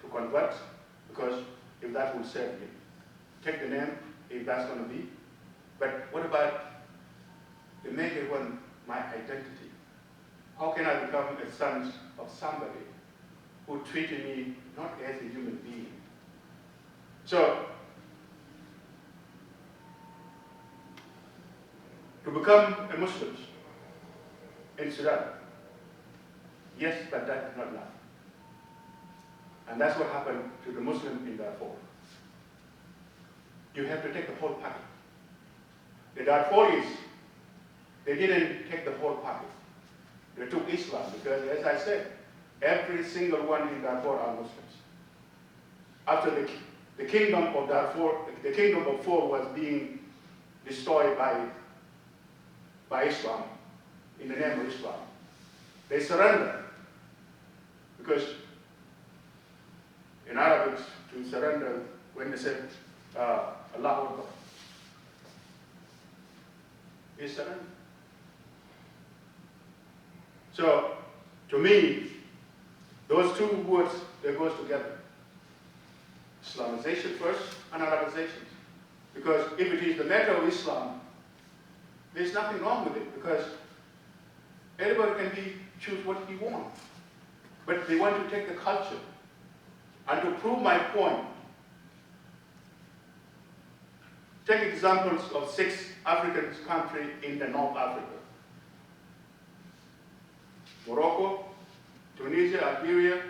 Speaker 2: To convert, because if that will serve me. Take the name, if that's going to be. But what about the major one, my identity? How can I become a son of somebody who treated me not as a human being? So, to become a Muslim in Sudan, yes, but that is not enough. And that's what happened to the Muslim in Darfur. You have to take the whole packet. The Darfuris, they didn't take the whole packet. They took Islam because, as I said, every single one in Darfur are Muslims. After the kingdom of Darfur, the kingdom of Darfur was being destroyed by Islam, in the name of Islam, they surrendered. Because in Arabic, to surrender, when they said, Allahu Akbar, is surrender. So, to me, those 2 words, they go together. Islamization first and Arabization. Because if it is the matter of Islam, there's nothing wrong with it, because everybody can choose what he wants. But they want to take the culture. And to prove my point, take examples of 6 African countries in the North Africa. Morocco, Tunisia, Algeria,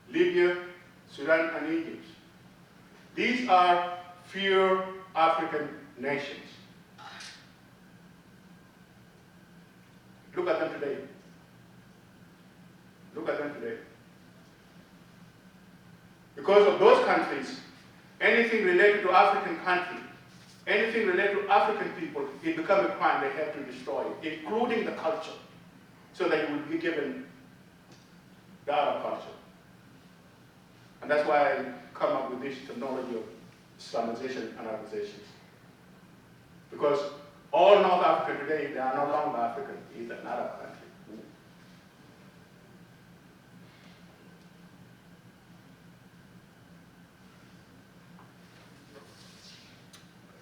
Speaker 2: Libya, Sudan, and Egypt. These are pure African nations. Look at them today. Look at them today. Because of those countries, anything related to African country, anything related to African people, it becomes a crime they have to destroy, including the culture, so that it will be given the Arab culture. And that's why I come up with this terminology of Islamization and Arabization. Because all North Africa today, they are no longer African, it's an Arab country.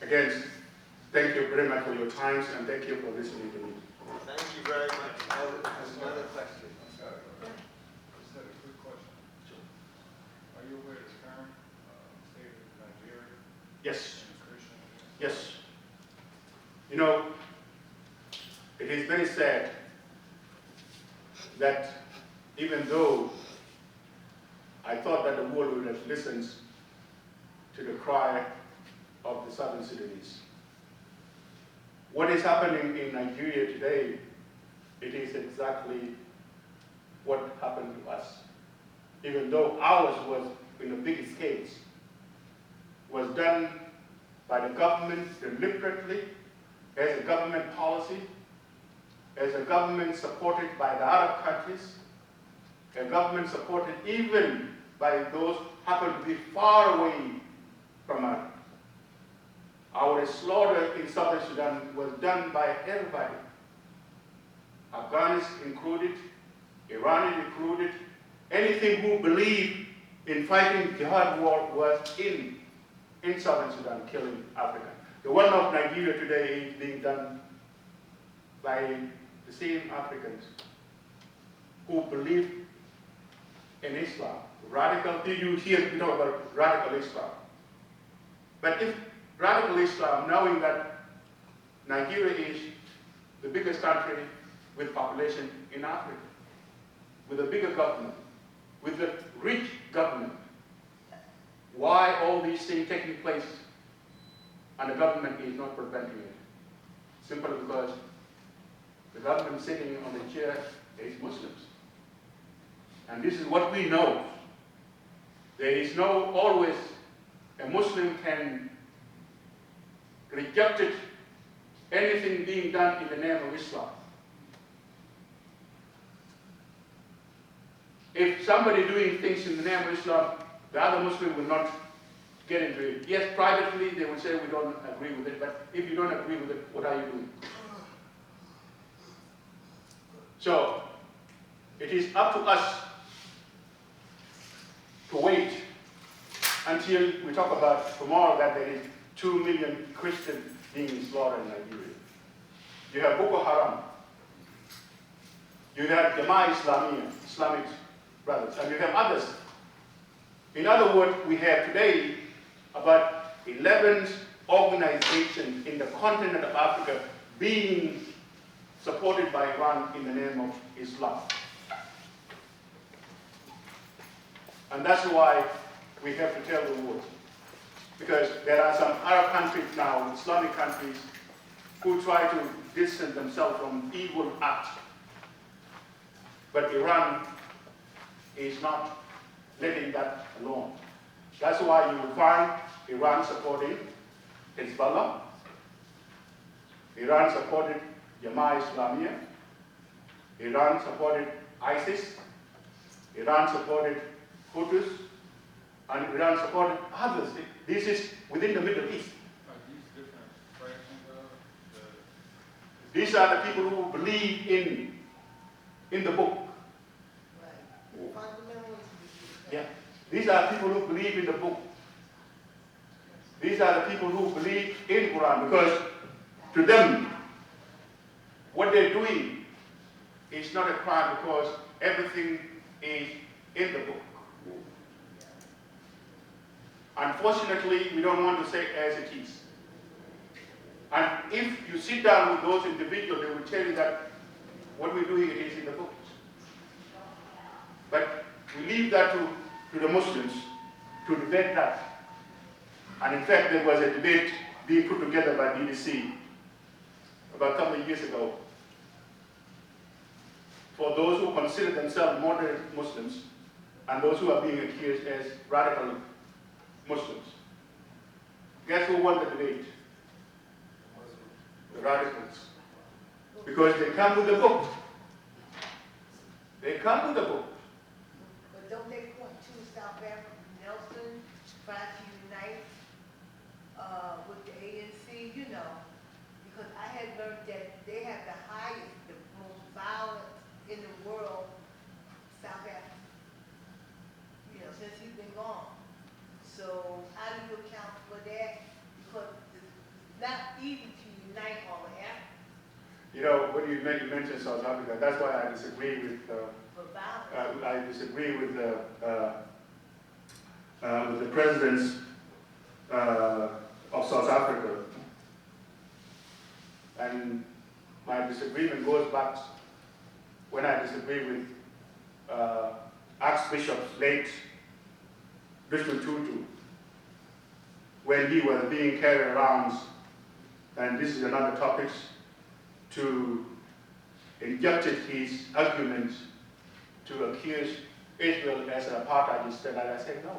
Speaker 2: Again, thank you very much for your time, and thank you for listening to me.
Speaker 1: Thank you very much. Another question.
Speaker 5: I'm sorry. Just had a quick question.
Speaker 1: Sure.
Speaker 5: Are you aware of the current state of Nigeria
Speaker 2: Yes,
Speaker 5: and Christian?
Speaker 2: yes. You know, it is very sad that even though I thought that the world would have listened to the cry of the Southern Sudanese, what is happening in Nigeria today, it is exactly what happened to us. Even though ours was in a big scale, was done by the government deliberately, as a government policy, as a government supported by the Arab countries, a government supported even by those who happen to be far away from us. Our slaughter in Southern Sudan was done by everybody. Afghans included, Iranians included, anything who believed in fighting jihad war was in Southern Sudan, killing Africans. The one of Nigeria today is being done by the same Africans who believe in Islam. Radical, you hear me talk about radical Islam. But if radical Islam, knowing that Nigeria is the biggest country with population in Africa, with a bigger government, with a rich government. Why all these things taking place and the government is not preventing it? Simply because the government sitting on the chair is Muslims. And this is what we know. There is no always a Muslim can reject it, anything being done in the name of Islam. If somebody doing things in the name of Islam, the other Muslim will not get into it. Yes, privately they will say we don't agree with it, but if you don't agree with it, what are you doing? So, it is up to us to wait until we talk about tomorrow that there is 2 million Christians being slaughtered in Nigeria. You have Boko Haram. You have Jamaat Islamiyah, Islamic brothers, and you have others. In other words, we have today about 11 organizations in the continent of Africa being supported by Iran in the name of Islam. And that's why we have to tell the world. Because there are some Arab countries now, Islamic countries, who try to distance themselves from evil acts. But Iran is not letting that alone. That's why you will find Iran supporting Hezbollah, Iran supported Jamaat Islamiyah, Iran supported ISIS, Iran supported Houthis, and Iran supported others. This is within the Middle East.
Speaker 3: Are these different fractions of
Speaker 2: These are the people who believe in the book.
Speaker 6: Right. Fundamentally,
Speaker 2: Yeah. These are people who believe in the book. These are the people who believe in Quran, because to them, what they're doing is not a crime because everything is in the book. Unfortunately, we don't want to say as it is. And if you sit down with those individuals, they will tell you that what we're doing is in the books. But we leave that to the Muslims to debate that. And in fact, there was a debate being put together by BBC about a couple of years ago for those who consider themselves moderate Muslims and those who are being accused as radical Muslims. Guess who won the debate? The radicals. Because they come with the book. They come with the book.
Speaker 6: but don't they point to South Africa, Nelson, trying to unite with the ANC, you know? Because I had learned that they have the highest, the most violent in the world, South Africa. You know, since he's been gone. So how do you account for that? Because it's not easy to unite all of Africa
Speaker 2: You know, when you mentioned South Africa, that's why I disagree with
Speaker 6: for violence.
Speaker 2: I disagree with the presidents of South Africa, and my disagreement goes back when I disagree with Archbishop late Bishop Tutu when he was being carried around, and this is another topic, to injected his argument to accuse Israel as an apartheid state, and I said no.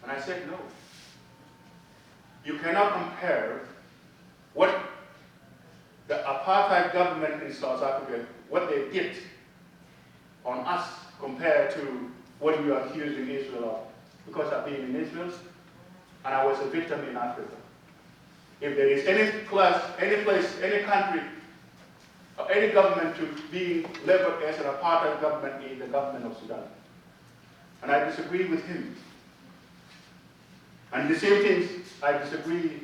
Speaker 2: And I said no. You cannot compare what the apartheid government in South Africa, what they did on us compared to what you are accusing Israel of. Because I've been in Israel and I was a victim in Africa. If there is any class, any place, any country, or any government to be labeled as an apartheid government is the government of Sudan. And I disagree with him. And the same thing, I disagree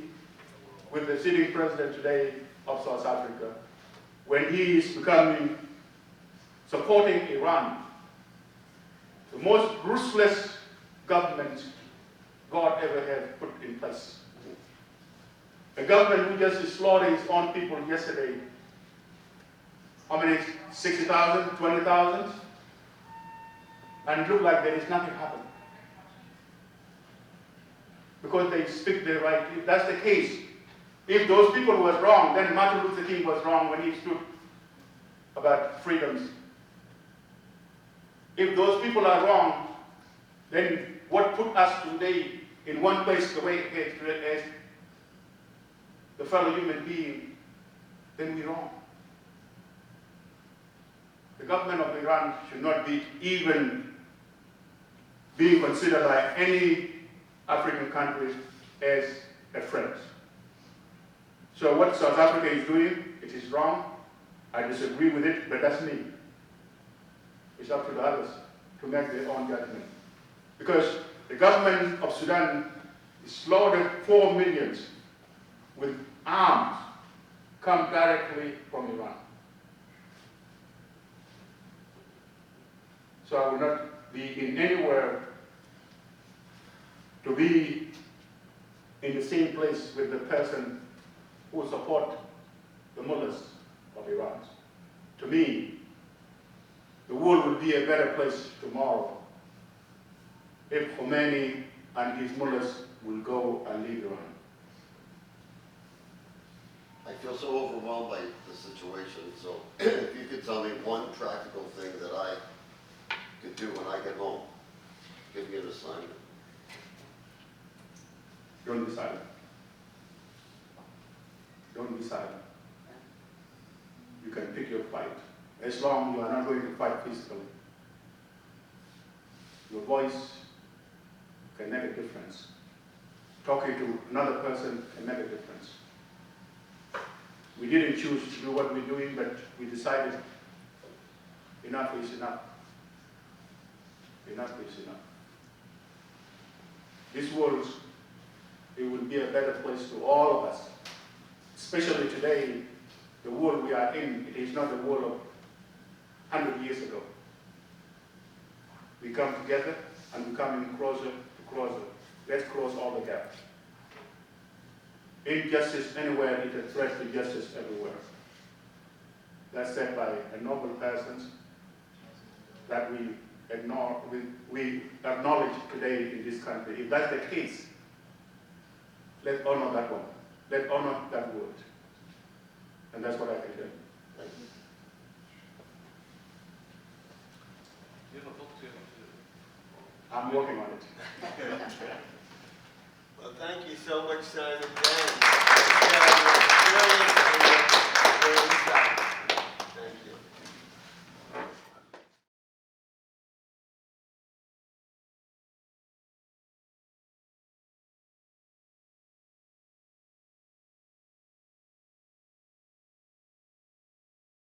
Speaker 2: with the sitting president today of South Africa when he is supporting Iran, the most ruthless government God ever had put in place. A government who just slaughtered its own people yesterday. How many? 60,000, 20,000? And it looked like there is nothing happening. Because they speak the right. If that's the case, if those people were wrong, then Martin Luther King was wrong when he stood about freedoms. If those people are wrong, then what put us today in one place the way as the fellow human being, then we're wrong. The government of Iran should not be even being considered by any African country as a friend. So what South Africa is doing, it is wrong. I disagree with it, but that's me. It's up to the others to make their own judgment. Because the government of Sudan slaughtered 4 million with arms come directly from Iran. So I will not be in anywhere to be in the same place with the person who support the mullahs of Iran. To me, the world will be a better place tomorrow if Khomeini and his mullahs will go and leave Iran.
Speaker 4: I feel so overwhelmed by the situation, so if you could tell me one practical thing that I could do when I get home, give me an assignment.
Speaker 2: Don't be silent. Don't be silent. You can pick your fight. As long as you are not going to fight physically. Your voice can make a difference. Talking to another person can make a difference. We didn't choose to do what we're doing, but we decided enough is enough. Enough is enough. This world, it will be a better place to all of us. Especially today, the world we are in, it is not the world of 100 years ago. We come together and we come in closer to closer. Let's close all the gaps. Injustice anywhere is a threat to justice everywhere. That's said by a noble person that we acknowledge today in this country. If that's the case, let's honor that one. Let's honor that word. And that's what I can do.
Speaker 4: Thank you.
Speaker 3: You have a book too.
Speaker 2: I'm working on it.
Speaker 1: Well, thank you so much, Simon Deng.